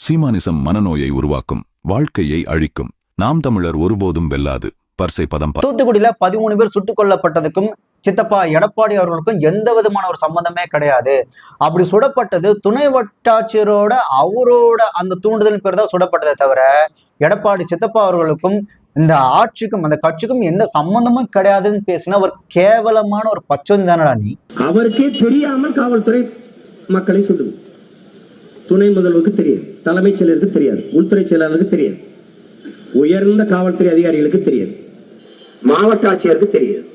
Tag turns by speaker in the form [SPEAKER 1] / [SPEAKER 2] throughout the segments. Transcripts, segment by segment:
[SPEAKER 1] சீமானிசம் மனநோயை உருவாக்கும், வாழ்க்கையை அழிக்கும். நாம் தமிழர் ஒருபோதும் வெல்லாது. பர்சை பதம்.
[SPEAKER 2] தூத்துக்குடியில 13 பேர் சுட்டுக் கொல்லப்பட்டதுக்கும் சித்தப்பா எடப்பாடி அவர்களுக்கும் எந்த விதமான ஒரு சம்பந்தமே கிடையாது. அப்படி சுடப்பட்டது துணை வட்டாட்சியரோட அவரோட அந்த தூண்டுதல் பேர் தான் சுடப்பட்டதை தவிர எடப்பாடி சித்தப்பா அவர்களுக்கும் இந்த ஆட்சிக்கும் அந்த கட்சிக்கும் எந்த சம்பந்தமும் கிடையாதுன்னு பேசின ஒரு கேவலமான ஒரு பச்சோந்தி தானடா நீ.
[SPEAKER 3] அவருக்கே தெரியாமல் காவல்துறை மக்களை சுடுது. துணை முதல்வருக்கு தெரியாது, தலைமைச் செயலருக்கு தெரியாது, உள்துறை செயலாளருக்கு தெரியாது, உயர்ந்த காவல்துறை அதிகாரிகளுக்கு தெரியாது, மாவட்ட ஆட்சியருக்கு தெரியாது,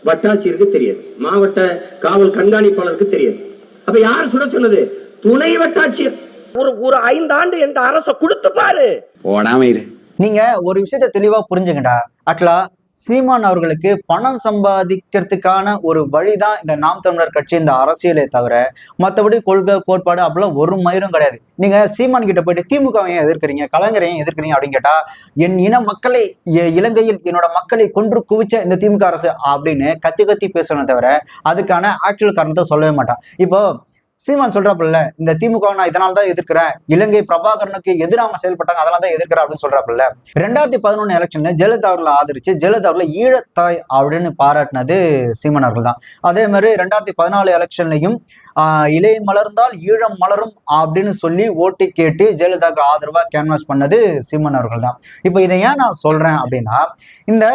[SPEAKER 3] வட்டாட்சியருக்கு தெரியாது, மாவட்ட காவல் கண்காணிப்பாளருக்கு தெரியாது. அப்ப யார் சுட சொன்னது? துணை வட்டாட்சியர்.
[SPEAKER 4] ஒரு 5 ஆண்டு எந்த அரசை கொடுத்து பாரு.
[SPEAKER 2] நீங்க ஒரு விஷயத்த தெளிவா புரிஞ்சுங்கடா. ஆக்சுவலா சீமான் அவர்களுக்கு பணம் சம்பாதிக்கிறதுக்கான ஒரு வழிதான் இந்த நாம் தமிழர் கட்சி, இந்த அரசியலே தவிர மற்றபடி கொள்கை கோட்பாடு அப்படிலாம் ஒரு மயிரும் கிடையாது. நீங்க சீமான் கிட்ட போயிட்டு திமுக ஏன் எதிர்க்கிறீங்க, கலைஞரையும் எதிர்க்கிறீங்க அப்படின்னு கேட்டா, என் இன மக்களை இலங்கையில் என்னோட மக்களை கொன்று குவிச்ச இந்த திமுக அரசு அப்படின்னு கத்தி கத்தி பேசணும் தவிர அதுக்கான ஆக்சுவல் காரணத்தை சொல்லவே மாட்டான். இப்போ சீமான் சொல்றாப்புல, இந்த திமுக நான் இதனால தான் எதிர்க்கிறேன், இலங்கை பிரபாகரனுக்கு எதிராக செயல்பட்டாங்க அதனால தான் எதிர்க்கிறேன் அப்படின்னு சொல்றாப்புல. 2011 எலெக்ஷன்ல ஜெயலலிதா அவர்களை ஆதரிச்சு ஜெயலலிதா அவர்களை ஈழத்தாய் அப்படின்னு பாராட்டினது சீமான் அவர்கள் தான். அதே மாதிரி 2014 எலெக்ஷன்லையும் இலை மலர்ந்தால் ஈழம் மலரும் அப்படின்னு சொல்லி ஓட்டு கேட்டு ஜெயலலிதாவுக்கு ஆதரவா கேன்வாஸ் பண்ணது சீமான் அவர்கள் தான். இப்போ இதை ஏன் நான் சொல்றேன் அப்படின்னா, இந்த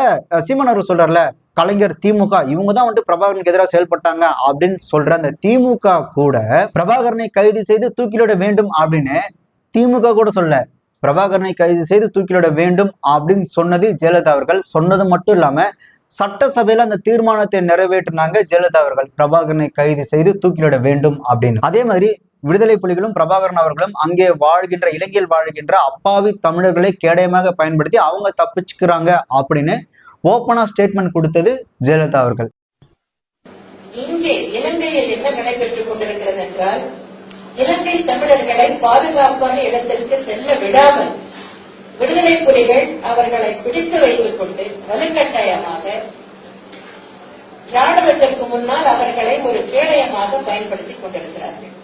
[SPEAKER 2] சீமான் அவர்கள் சொல்றாருல, கலைஞர் திமுக இவங்க தான் வந்துட்டு பிரபாகரனுக்கு எதிராக செயல்பட்டாங்க அப்படின்னு சொல்ற அந்த திமுக கூட பிரபாகரனை கைது செய்து தூக்கிலிட வேண்டும் அப்படின்னு திமுக கூட சொல்ல, பிரபாகரனை கைது செய்து தூக்கிலிட வேண்டும் அப்படின்னு சொன்னது ஜெயலலிதா அவர்கள். சொன்னது மட்டும் இல்லாம சட்டசபையில அந்த தீர்மானத்தை நிறைவேற்றினாங்க ஜெயலலிதா அவர்கள், பிரபாகரனை கைது செய்து தூக்கிலிட வேண்டும் அப்படின்னு. அதே மாதிரி விடுதலை புலிகளும் பிரபாகரன் அவர்களும் அங்கே வாழ்கின்ற இலங்கையில் வாழ்கின்ற அப்பாவி தமிழர்களை கேடயமாக பயன்படுத்தி அவங்க தப்பிச்சுக்கிறாங்க அப்படின்னு ஓப்பனா ஸ்டேட்மெண்ட் கொடுத்தது ஜெயலலிதா அவர்கள்.
[SPEAKER 5] இங்கே இலங்கையில் என்ன நடைபெற்றுக் கொண்டிருக்கிறது என்றால், இலங்கை தமிழர்களை பாதுகாப்பான இடத்திற்கு செல்ல விடாமல் விடுதலை புலிகள் அவர்களை பிடித்து வைத்துக் கொண்டு வலுக்கட்டாயமாக ராணுவத்திற்கு முன்னால் அவர்களை ஒரு கேடயமாக பயன்படுத்திக் கொண்டிருக்கிறார்கள்.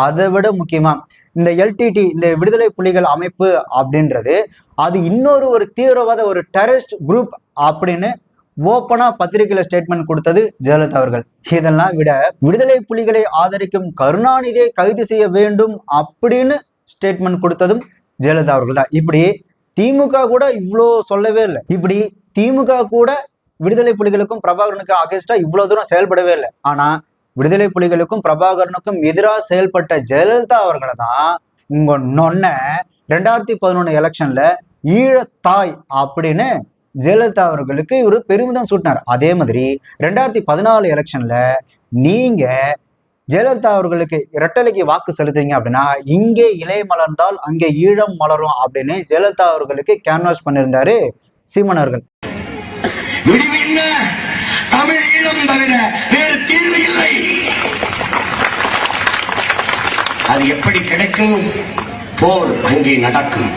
[SPEAKER 2] அதை விட முக்கியமா இந்த LTT, இந்த விடுதலை புலிகள் அமைப்பு அப்படின்றது அது இன்னொரு ஒரு தீவிரவாத ஒரு டெரரிஸ்ட் குரூப் அப்படின்னு ஓப்பனா பத்திரிகையில ஸ்டேட்மெண்ட் கொடுத்தது ஜெயலலிதா அவர்கள். இதெல்லாம் விட விடுதலை புலிகளை ஆதரிக்கும் கருணாநிதியை கைது செய்ய வேண்டும் அப்படின்னு ஸ்டேட்மெண்ட் கொடுத்ததும் ஜெயலலிதா அவர்கள் தான். இப்படி திமுக கூட இவ்வளோ சொல்லவே இல்லை. இப்படி திமுக கூட விடுதலை புலிகளுக்கும் பிரபாகரனுக்கும் அகேன்ஸ்டா இவ்வளவு தூரம் செயல்படவே இல்லை. ஆனா விடுதலை புலிகளுக்கும் பிரபாகரனுக்கும் எதிராக செயல்பட்ட ஜெயலலிதா அவர்களை தான் உங்க நொன்ன 2011 எலெக்ஷன்ல ஈழத்தாய் அப்படின்னு ஜெயலலிதா அவர்களுக்கு இவரு பெருமிதம் சூட்டினார். அதே மாதிரி 2014 எலெக்ஷன்ல நீங்க ஜெயலலிதா அவர்களுக்கு இரட்டலைக்கு வாக்கு செலுத்தீங்க அப்படின்னா, இங்கே இலை மலர்ந்தால் அங்கே ஈழம் மலரும் அப்படின்னு ஜெயலலிதா அவர்களுக்கு கேன்வாஸ் பண்ணியிருந்தாரு சீமான் அவர்கள்.
[SPEAKER 4] தமிழ் ஈழம் தவிர வேறு தீர்வு இல்லை. அது எப்படி கிடைக்கும்? போர் அங்கே நடக்கும்.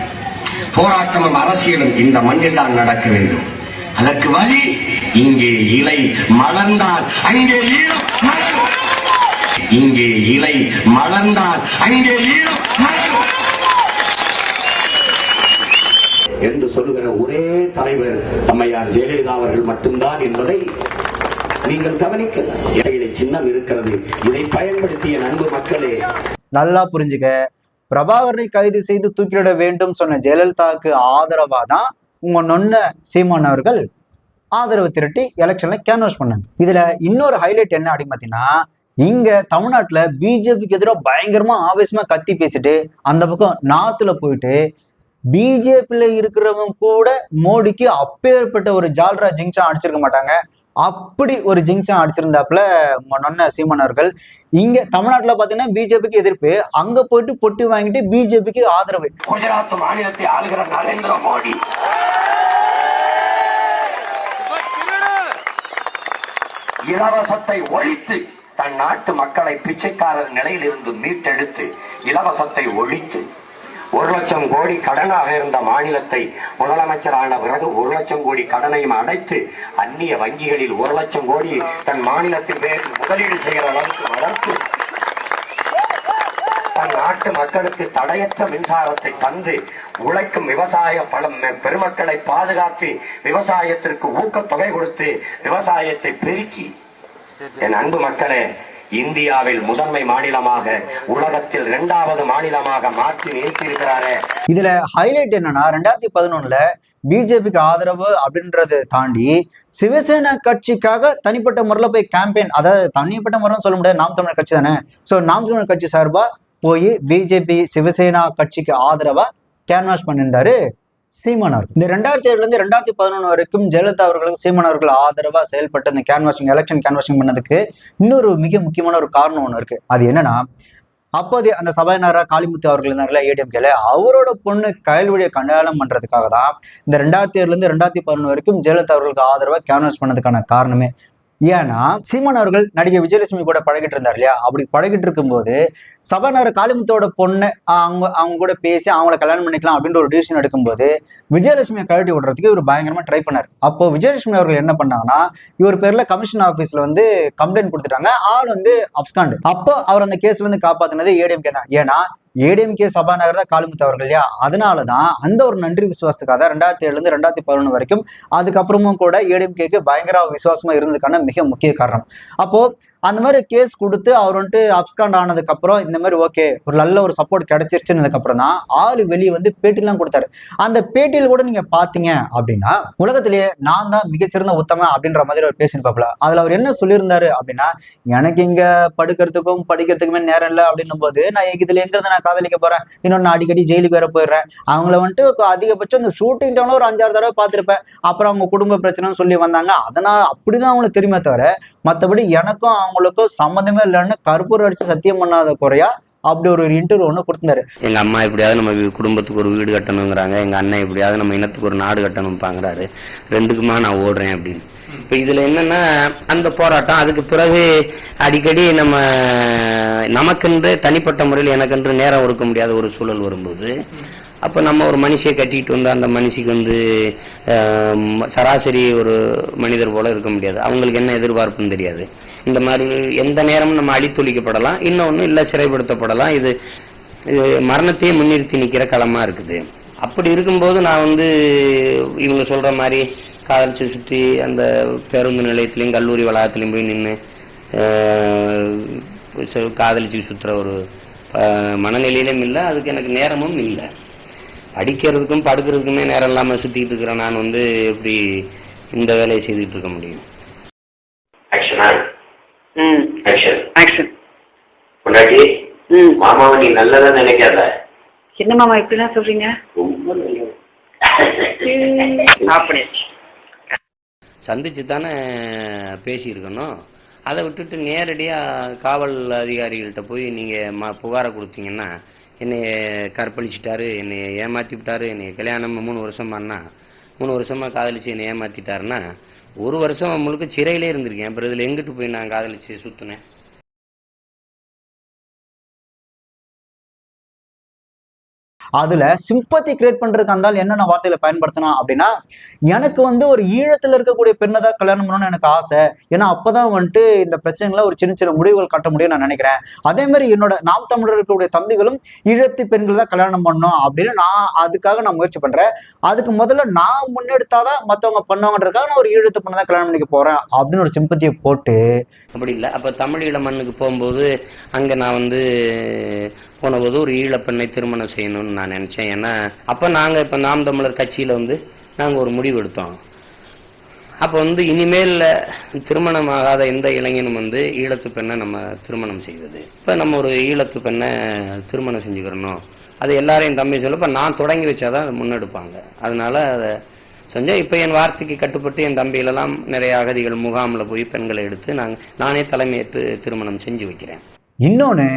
[SPEAKER 4] போராட்டமும் அரசியலும் இந்த மண்ணில் தான் நடக்க வேண்டும். அதற்கு வழி, இங்கே இலை மலர்ந்தால் அங்கே ஈழம் மலரும். இங்கே இலை மலர்ந்தால் அங்கே ஈழம் மலரும்
[SPEAKER 3] என்று சொல்லுகிற ஒரே தலைவர் அம்மையார் ஜெயலலிதா அவர்கள் மட்டும்தான் என்பதை நீங்கள் கவனிக்கலாம். இடையிலே சின்னம் இருக்கிறது. இதை பயன்படுத்திய நண்பு மக்களே
[SPEAKER 2] நல்லா புரிஞ்சுக்க, பிரபாகரனை கைது செய்து தூக்கிலிட வேண்டும் சொன்ன ஜெயலலிதாவுக்கு ஆதரவா தான் உங்க நொன்ன சீமான் அவர்கள் ஆதரவு திரட்டி எலெக்ஷன்ல கேன்வாஸ் பண்ணாங்க. இதுல இன்னொரு ஹைலைட் என்ன அப்படின்னு பாத்தீங்கன்னா, இங்க தமிழ்நாட்டுல பிஜேபிக்கு எதிராக பயங்கரமா ஆவேசமா கத்தி பேசிட்டு அந்த பக்கம் நார்த்ல போயிட்டு பிஜேபியில இருக்கிறவங்க கூட மோடிக்கு அப்பேற்பட்ட ஒரு ஜால்ரா ஜிங்சா அடிச்சிருக்க மாட்டாங்க. அப்படி ஒரு ஜிங்சா அடிச்சிருந்தாப்புல நொன்ன சீமான் அவர்கள். இங்க தமிழ்நாட்டுல பாத்தீங்கன்னா பிஜேபிக்கு எதிர்ப்பு, அங்க போயிட்டு பொட்டி வாங்கிட்டு பிஜேபிக்கு ஆதரவு.
[SPEAKER 4] குஜராத் மாநிலத்தை ஆளுகிற நரேந்திர மோடி இலவசத்தை ஒழித்து தன் நாட்டு மக்களை பிச்சைக்காரர் நிலையில் இருந்து மீட்டெடுத்து இலவசத்தை ஒழித்து 1,00,000 கோடி கடனாக இருந்த மாநிலத்தை முதலமைச்சரான பிறகு 1,00,000 கோடி கடனையும் அடைத்து அந்நிய வங்கிகளில் 1,00,000 கோடி தன் மாநிலத்தில் முதலீடு செய்கிற அளவுக்கு வளர்த்து தன் நாட்டு மக்களுக்கு தடையற்ற மின்சாரத்தை தந்து உழைக்கும் விவசாய பெருமக்களை பாதுகாத்து விவசாயத்திற்கு ஊக்கத்தொகை கொடுத்து விவசாயத்தை பெருக்கி என் அன்பு மக்களே இந்தியாவில் முதன்மை மாநிலமாக உலகத்தில் 2வது மாநிலமாக மாற்றி நிறுத்தியிருக்கிறாரே.
[SPEAKER 2] இதுல ஹைலைட் என்னன்னா 2011 பிஜேபிக்கு ஆதரவு அப்படின்றத தாண்டி சிவசேனா கட்சிக்காக தனிப்பட்ட முறையில் போய் கேம்பெயின், அதாவது தனிப்பட்ட முறைன்னு சொல்ல முடியாது, நாம் தமிழர் கட்சி தானே. ஸோ நாம் தமிழர் கட்சி சார்பா போய் பிஜேபி சிவசேனா கட்சிக்கு ஆதரவா கேன்வாஸ் பண்ணியிருந்தாரு சீமான் அவர்கள். இந்த 2007 2011 வரைக்கும் ஜெயலலிதா அவர்களுக்கு சீமான் அவர்கள் ஆதரவா செயல்பட்டு இந்த கேன்வாசிங் எலெக்ஷன் கேன்வாசிங் பண்ணதுக்கு இன்னொரு மிக முக்கியமான ஒரு காரணம் ஒன்று இருக்கு. அது என்னன்னா, அப்போதே அந்த சபாநாயகராக காளிமுத்து அவர்கள் இருந்தாங்களா ஏடிஎம்கேல, அவரோட பொண்ணு கயல்விழியை கல்யாணம் பண்றதுக்காக தான் இந்த 2007 2011 வரைக்கும் ஜெயலலிதா அவர்களுக்கு ஆதரவா கேன்வாஸ் பண்ணதுக்கான காரணமே. ஏன்னா சீமான் அவர்கள் நடிகை விஜயலட்சுமி கூட பழகிட்டு இருந்தார் இல்லையா, அப்படி பழகிட்டு இருக்கும்போது சபாநாயகர் காளிமுத்தோட பொண்ணு அவங்க கூட பேசி அவங்கள கல்யாணம் பண்ணிக்கலாம் அப்படின்ற ஒரு டிசிஷன் எடுக்கும்போது விஜயலட்சுமியை கழட்டி விடுறதுக்கு இவர் பயங்கரமா ட்ரை பண்ணார். அப்போ விஜயலட்சுமி அவர்கள் என்ன பண்ணாங்கன்னா, இவர் பேர்ல கமிஷன் ஆஃபீஸ்ல கம்ப்ளைண்ட் கொடுத்துட்டாங்க, ஆள் அப்ஸ்காண்ட். அப்போ அவர் அந்த கேஸ்ல காப்பாத்தினது ஏடிஎம்கே தான். ஏன்னா ஏடிஎம்கே சபாநாயகர் தான் காளிமுத்து அவர்கள் இல்லையா, அதனாலதான் அந்த ஒரு நன்றி விசுவாசத்துக்காக 2007 2011 வரைக்கும் அதுக்கப்புறமும் கூட ஏடிஎம்கேக்கு பயங்கர விசுவாசமா இருந்ததுக்கான மிக முக்கிய காரணம். அப்போ அந்த மாதிரி கேஸ் கொடுத்து அவர் அப்ஸ்காண்ட் ஆனதுக்கு அப்புறம் இந்த மாதிரி ஓகே ஒரு நல்ல ஒரு சப்போர்ட் கிடைச்சிருச்சுன்னு அப்புறம் தான் ஆளு வெளியே பேட்டிலாம் கொடுத்தாரு. அந்த பேட்டியில் கூட நீங்க பாத்தீங்க அப்படின்னா, உலகத்திலேயே நான் தான் மிகச்சிறந்த உத்தம அப்படின்ற மாதிரி அவர் பேசியிருப்பாப்ல. அதுல அவர் என்ன சொல்லியிருந்தாரு அப்படின்னா, எனக்கு இங்க படுக்கிறதுக்கும் படிக்கிறதுக்குமே நேரம் இல்லை அப்படின்னும் போது நான் இதுல எங்கிறது நான் காதலிக்க போறேன், இன்னொன்னு அடிக்கடி ஜெயிலுக்கு வேற போயிடுறேன், அவங்கள அதிகபட்சம் இந்த ஷூட்டிங் டைம்ல ஒரு 5-6 தடவை பார்த்திருப்பேன், அப்புறம் அவங்க குடும்ப பிரச்சனைன்னு சொல்லி வந்தாங்க, அதனால அப்படிதான் அவங்களுக்கு தெரியுமே தவிர மற்றபடி எனக்கும் அவங்களுக்கும் சம்மந்தமே இல்லைன்னு கற்பூரம் அடிச்சு சத்தியம் பண்ணாத குறையா அப்படி ஒரு இன்டர்வியூ ஒன்று கொடுத்தாரு.
[SPEAKER 6] எங்க அம்மா எப்படியாவது நம்ம குடும்பத்துக்கு ஒரு வீடு கட்டணுங்கிறாங்க, எங்க அண்ணன் எப்படியாவது நம்ம இனத்துக்கு ஒரு நாடு கட்டணும்பாங்கிறாரு, ரெண்டுக்குமா நான் ஓடுறேன் அப்படின்னு. இப்ப இதுல என்னன்னா அந்த போராட்டம், அதுக்கு பிறகு அடிக்கடி நமக்கென்று தனிப்பட்ட முறையில் எனக்கென்று நேரம் ஒதுக்க முடியாத ஒரு சூழல் வரும்போது, அப்ப நம்ம ஒரு மனுஷியை கட்டிட்டு அந்த மனுஷிக்கு சராசரி ஒரு மனிதர் போல இருக்க முடியாது, அவங்களுக்கு என்ன எதிர்பார்ப்புன்னு தெரியாது. இந்த மாதிரி எந்த நேரமும் நம்ம அழித்தொழிக்கப்படலாம், இன்னொன்னு இல்ல சிறைப்படுத்தப்படலாம். இது மரணத்தையே முன்னிறுத்தி நிக்கிற களமா இருக்குது. அப்படி இருக்கும்போது நான் இவங்க சொல்ற மாதிரி காதலிச்சு சுற்றி அந்த பேருந்து நிலையத்திலையும் கல்லூரி வளாகத்திலையும் போய் நின்று காதலிச்சு சுற்றுற ஒரு மனநிலையிலும் இல்லை, அதுக்கு எனக்கு நேரமும் இல்லை. படிக்கிறதுக்கும் படுக்கிறதுக்குமே நேரம் இல்லாம சுத்திட்டு இருக்கிறேன். நான் எப்படி இந்த வேலையை செய்துட்டு இருக்க முடியும்?
[SPEAKER 4] மாமாவை நீ நல்லதா நினைக்காத.
[SPEAKER 7] என்ன மாமா இப்படிலாம் சொல்றீங்க?
[SPEAKER 6] சந்திச்சு தானே பேசியிருக்கணும். அதை விட்டுட்டு நேரடியா காவல் அதிகாரிகள்கிட்ட போய் நீங்க புகாரை கொடுத்தீங்கன்னா, என்னைய கற்பழிச்சிட்டாரு, என்னைய ஏமாத்தி விட்டாரு, என்னைய கல்யாணம் 3 வருஷம் பண்ணா 3 வருஷமா காதலிச்சு என்னை ஏமாத்திட்டாருன்னா 1 வருஷம் முழுக்க சிறையிலே இருந்திருக்கேன். அப்புறம் இதுல எங்கிட்டு போய் நான் காதலிச்சு சுத்துனேன்?
[SPEAKER 2] அதுல சிம்பத்தி கிரியேட் பண்றதுக்கு அந்தால் என்னென்ன வார்த்தையில பயன்படுத்தணும் அப்படின்னா, எனக்கு ஒரு ஈழத்துல இருக்கக்கூடிய பெண்ணை தான் கல்யாணம் பண்ணணும்னு எனக்கு ஆசை, ஏன்னா அப்பதான் இந்த பிரச்சனைகளை ஒரு சின்ன சின்ன முடிவுகள் கட்ட முடியும் நான் நினைக்கிறேன். அதே மாதிரி என்னோட நாம் தமிழர் இருக்கக்கூடிய தம்பிகளும் ஈழத்து பெண்கள் தான் கல்யாணம் பண்ணணும் அப்படின்னு அதுக்காக நான் முயற்சி பண்றேன். அதுக்கு முதல்ல நான் முன்னெடுத்தாதான் மத்தவங்க பண்ணுவாங்கன்றதுக்காக நான் ஒரு ஈழத்து பெண்ணை தான் கல்யாணம் பண்ணிக்க போறேன் அப்படின்னு ஒரு சிம்பத்தியை போட்டு.
[SPEAKER 6] அப்படி இல்லை. அப்ப தமிழீழ மண்ணுக்கு போகும்போது அங்க நான் போனபோது ஒரு ஈழப்பெண்ணை திருமணம் செய்யணும்னு நான் நினைச்சேன். ஏன்னா அப்ப நாங்க இப்ப நாம் தமிழர் கட்சியில நாங்க ஒரு முடிவு எடுத்தோம். அப்ப இனிமேல் திருமணம் ஆகாத எந்த இளைஞனும் ஈழத்து பெண்ணை நம்ம திருமணம் செய்வது. இப்ப நம்ம ஒரு ஈழத்து பெண்ணை திருமணம் செஞ்சுக்கிறணும், அது எல்லாரையும் தம்பி சொல்ல இப்ப நான் தொடங்கி வச்சாதான் அதை முன்னெடுப்பாங்க. அதனால அதை செஞ்சேன். இப்ப என் வார்த்தைக்கு கட்டுப்பட்டு என் தம்பிகளெல்லாம் நிறைய அகதிகள் முகாமில் போய் பெண்களை எடுத்து நானே தலைமையேற்று திருமணம் செஞ்சு வைக்கிறேன்.
[SPEAKER 2] இன்னொன்னு,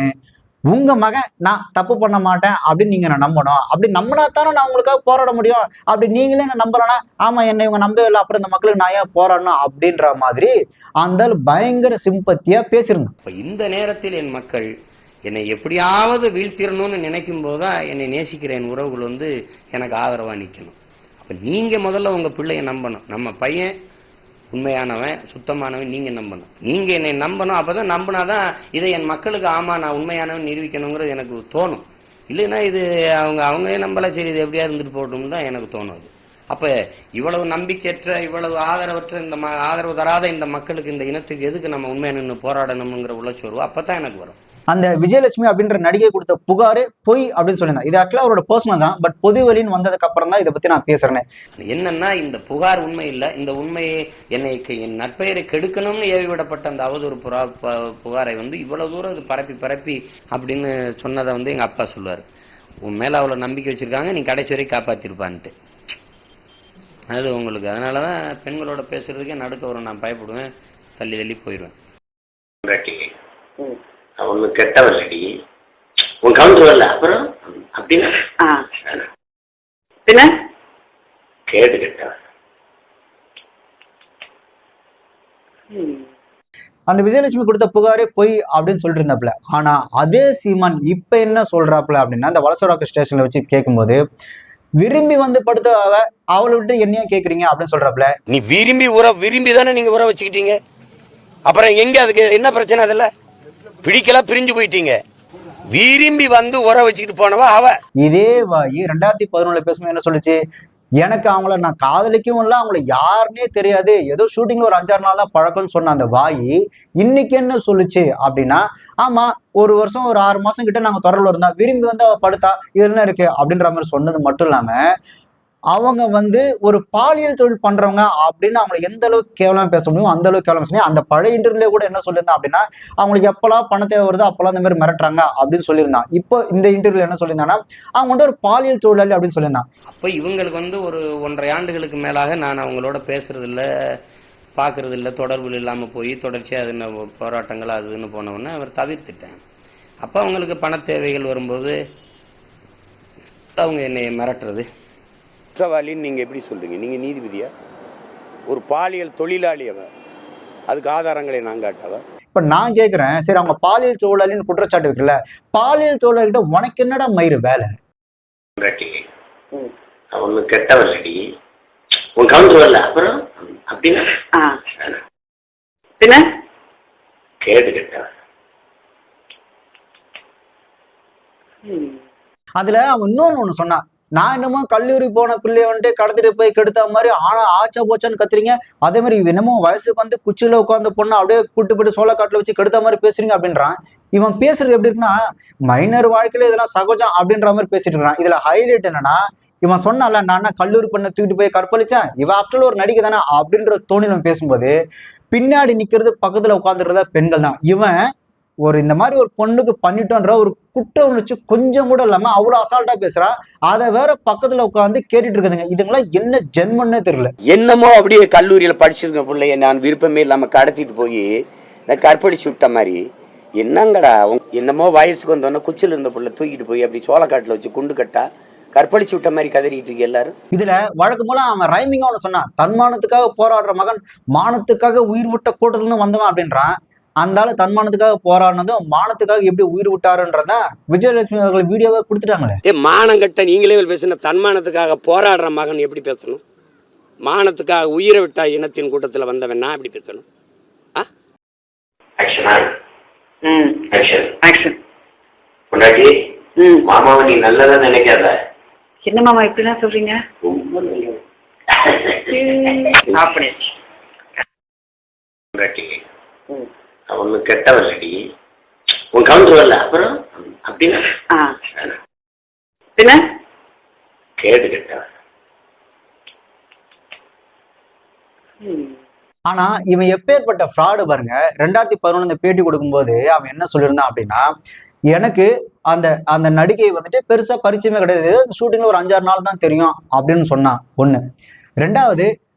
[SPEAKER 2] உங்க மகன் நான் தப்பு பண்ண மாட்டேன் அப்படின்னு நீங்க நான் நம்பணும். அப்படி நம்பினா தானே நான் உங்களுக்காக போராட முடியும். அப்படி நீங்களே நான் நம்பலன்னா, ஆமா என்னை இவங்க நம்பவே இல்லை, அப்புறம் இந்த மக்களுக்கு நான் ஏன் போராடணும் அப்படின்ற மாதிரி அந்த பயங்கர சிம்பத்தியா பேசியிருந்தோம்.
[SPEAKER 6] இந்த நேரத்தில் என் மக்கள் என்னை எப்படியாவது வீழ்த்திடணும்னு நினைக்கும் போதுதான் என்னை நேசிக்கிற என் உறவுகள் எனக்கு ஆதரவா நிக்கணும். அப்ப நீங்க முதல்ல உங்க பிள்ளைய நம்பணும். நம்ம பையன் உண்மையானவன் சுத்தமானவன் நீங்க நம்பணும். நீங்க என்னை நம்பணும். அப்பதான் நம்பினாதான் இதை என் மக்களுக்கு ஆமா நான் உண்மையானவன் நிரூபிக்கணுங்கிறது எனக்கு தோணும். இல்லைன்னா இது அவங்களே நம்பல, சரி இது எப்படியா இருந்துட்டு போகணும்னு தான் எனக்கு தோணும். அப்ப இவ்வளவு நம்பிக்கையற்ற, இவ்வளவு ஆதரவற்ற ஆதரவு தராத இந்த மக்களுக்கு, இந்த இனத்துக்கு எதுக்கு நம்ம உண்மையா நின்று போராடணுங்கிற உளச்சோர்வு அப்பதான் எனக்கு வரும்.
[SPEAKER 2] அந்த விஜயலட்சுமி அப்படின்ற நடிகை கொடுத்த புகாரே பொய் அப்படின்னு சொல்லியிருந்தேன். இது ஆக்சுவலா அவரோட பர்சனல் தான், பட் பொது வெளின்னு வந்ததுக்கு அப்புறம் தான் இதை பத்தி நான் பேசுறேன்.
[SPEAKER 6] என்னன்னா இந்த புகார் உண்மை இல்லை, இந்த உண்மையை என் நற்பெயரை கெடுக்கணும்னு ஏவிவிடப்பட்ட அந்த அவதூறு புகாரை இவ்வளவு தூரம் இது பரப்பி அப்படின்னு சொன்னதை எங்க அப்பா சொல்லுவாரு. உன் மேல அவ்வளவு நம்பிக்கை வச்சிருக்காங்க, நீ கடைசி வரை காப்பாத்திருப்பான்ட்டு. அது உங்களுக்கு அதனாலதான் பெண்களோட பேசுறதுக்கே நடுக்க வரும். நான் பயப்படுவேன், தள்ளி போயிடுவேன்.
[SPEAKER 4] ஒண்ணு கெட்டவல்லடி உன் கவுண்ட் வரல அப்புறம் அப்படின்னா கேடு கெட்டவன்.
[SPEAKER 2] அந்த விஜயலட்சுமி கொடுத்த புகாரே பொய் அப்படின்னு சொல்லிட்டு இருந்தாப்ல. ஆனா அதே சீமான் இப்ப என்ன சொல்றாப்ல அப்படின்னா, அந்த வலசராக்கு ஸ்டேஷன்ல வச்சு கேட்கும்போது, விரும்பி படுத்த அவளை விட்டு என்னையா கேக்குறீங்க அப்படின்னு சொல்றாப்ல.
[SPEAKER 8] நீ விரும்பி தானே நீங்க உற வச்சுக்கிட்டீங்க, அப்புறம் எங்க அதுக்கு என்ன பிரச்சனை? அதுல பிடிக்கல, பிரிஞ்சு போயிட்டீங்க. விரும்பி உற வச்சுக்கிட்டு போனவா அவ. இதே
[SPEAKER 2] வாயி 2011 பேசும்போது என்ன சொல்லுச்சு, எனக்கு அவங்கள நான் காதலிக்கவும் இல்லை, அவங்கள யாருன்னே தெரியாது, ஏதோ ஷூட்டிங்ல ஒரு 5-6 நாள் தான் பழக்கம்னு சொன்ன அந்த வாயி இன்னைக்கு என்ன சொல்லுச்சு அப்படின்னா, ஆமா ஒரு வருஷம் ஒரு 6 மாசம் கிட்ட நாங்க தொடர்புல இருந்தா, விரும்பி அவ படுத்தா, இது என்ன இருக்கு அப்படின்ற மாதிரி சொன்னது மட்டும் இல்லாம, அவங்க ஒரு பாலியல் தொழில் பண்றவங்க அப்படின்னு அவங்களை எந்த அளவுக்கு கேவலமா பேச முடியும் அந்த அளவுக்கு கேவலம் சொன்னீங்க. அந்த பழைய இன்டர்வியூல கூட என்ன சொல்லியிருந்தான் அப்படின்னா, அவங்களுக்கு எப்பெல்லாம் பண தேவை வருதோ அப்பெல்லாம் இந்த மாதிரி மிரட்டுறாங்க அப்படின்னு சொல்லியிருந்தான். இப்போ இந்த இன்டர்வியூல என்ன சொல்லியிருந்தாங்கன்னா, அவங்க ஒரு பாலியல் தொழிலாளி அப்படின்னு சொல்லியிருந்தான்.
[SPEAKER 6] அப்போ இவங்களுக்கு ஒரு 1.5 ஆண்டுகளுக்கு மேலாக நான் அவங்களோட பேசுறது இல்லை, பார்க்கறது இல்லை, தொடர்பு இல்லாமல் போய் தொடர்ச்சியாக அது போராட்டங்கள் அதுன்னு போனவொன்னே அவர் தவிர்த்துட்டேன். அப்போ அவங்களுக்கு பண தேவைகள் வரும்போது அவங்க என்னை மிரட்டுறது.
[SPEAKER 8] குற்றவாளின்னு நீங்க எப்படி சொல்றீங்க? நீங்க நீதிபதியா? ஒரு பாலியல் தொழிலாளி அவன், அதுக்கு ஆதாரங்களை நான் காட்டவா?
[SPEAKER 2] இப்ப நான் கேக்குறேன், சரி அவங்க பாலியல் தொழிலாளின்னு குற்றச்சாட்டு வைக்கல, பாலியல் தொழிலாளிகிட்ட உனக்கு என்னடா மயிறு வேலை?
[SPEAKER 4] ஒண்ணு கெட்டவல்லடி உன் கவுண்ட் வரல அப்புறம் அப்படின்னா கேடு கெட்டவன்.
[SPEAKER 2] அதுல அவன் இன்னொன்னு சொன்னான், நான் என்னமோ கல்லூரி போன பிள்ளைய கடத்திட்டு போய் கெடுத்த மாதிரி ஆனா ஆச்சா போச்சான்னு கத்துறீங்க, அதே மாதிரி என்னமோ வயசுக்கு குச்சியில உட்காந்து பொண்ணு அப்படியே கூட்டு போயிட்டு சோளக்காட்டுல வச்சு கெடுத்த மாதிரி பேசுறீங்க அப்படின்றான். இவன் பேசுறது எப்படி இருக்குன்னா, மைனர் வாழ்க்கையில இதெல்லாம் சகஜம் அப்படின்ற மாதிரி பேசிட்டு இருக்கான். இதுல ஹைலைட் என்னன்னா, இவன் சொன்னால நான் கல்லூரி பொண்ணை தூக்கிட்டு போய் கற்பழிச்சேன், இவன் ஆஃப்டர் ஒரு நடிகை தானே அப்படின்ற தோணில பேசும்போது, பின்னாடி நிக்கிறது பக்கத்துல உட்காந்துருந்த பெண்கள் தான். இவன் இந்த மாதிரி ஒரு பொண்ணுக்கு பண்ணிட்டோன்ற ஒரு குற்ற உணர்ச்சி கொஞ்சம் கூட இல்லாம அவ்வளவு அசால்ட்டா பேசுறான். அதை வேற பக்கத்துல உட்காந்து கேட்டுட்டு இருக்குதுங்க. இதுங்களாம் என்ன ஜென்மன்னே தெரியல.
[SPEAKER 8] என்னமோ அப்படியே கல்லூரியில படிச்சிருக்க பிள்ளைய நான் விருப்பமே இல்லாம கடத்திட்டு போய் கற்பழிச்சு விட்ட மாதிரி, என்னங்கடா என்னமோ வயசுக்கு வந்தோன்னா குச்சில இருந்த பிள்ளை தூக்கிட்டு போய் அப்படி சோளக்காட்டுல வச்சு குண்டு கட்டா கற்பழிச்சு விட்ட மாதிரி கதறிட்டு இருக்கு எல்லாரும்.
[SPEAKER 2] இதுல வழக்கம் போல அவன் ரைமிங்கா ஒண்ணு சொன்னான், தன்மானத்துக்காக போராடுற மகன் மானத்துக்காக உயிர் விட்ட கூட்டத்துல இருந்து வந்தவன் அப்படின்றான். அந்த ஆளு தன்மானத்துக்காக போராடினதும் மானத்துக்காக எப்படி உயிர் விட்டாருன்றத விஜயலட்சுமி அவர்கள் வீடியோவை கொடுத்துட்டாங்களே.
[SPEAKER 8] மானம் கட்ட நீங்களே பேசுன, தன்மானத்துக்காக போராடுற மகன் எப்படி பேசணும்? மானத்துக்காக உயிரை விட்டா இனத்தின் கூட்டத்துல வந்தவன் நான் எப்படி பேசணும்?
[SPEAKER 4] மாமாவை நீ நல்லதா நினைக்காத.
[SPEAKER 7] என்ன மாமா இப்படிலாம் சொல்றீங்க?
[SPEAKER 4] ஒண்ணு கெட்டவல்லடி உன் கவுண்ட் வரல அப்புறம் அப்படின்னா கேடு கெட்டவன்.
[SPEAKER 2] ஆனா இவன் எப்பேற்பட்ட ஃப்ராடு பாருங்க. 2011 பேட்டி கொடுக்கும்போது அவன் என்ன சொல்லியிருந்தான் அப்படின்னா, எனக்கு அந்த அந்த நடிகை பெருசா பரிச்சயமே கிடையாது, ஷூட்டிங்ல ஒரு 5-6 நாள் தான் தெரியும் அப்படின்னு சொன்னான். ஒண்ணு. ரெண்டாவது,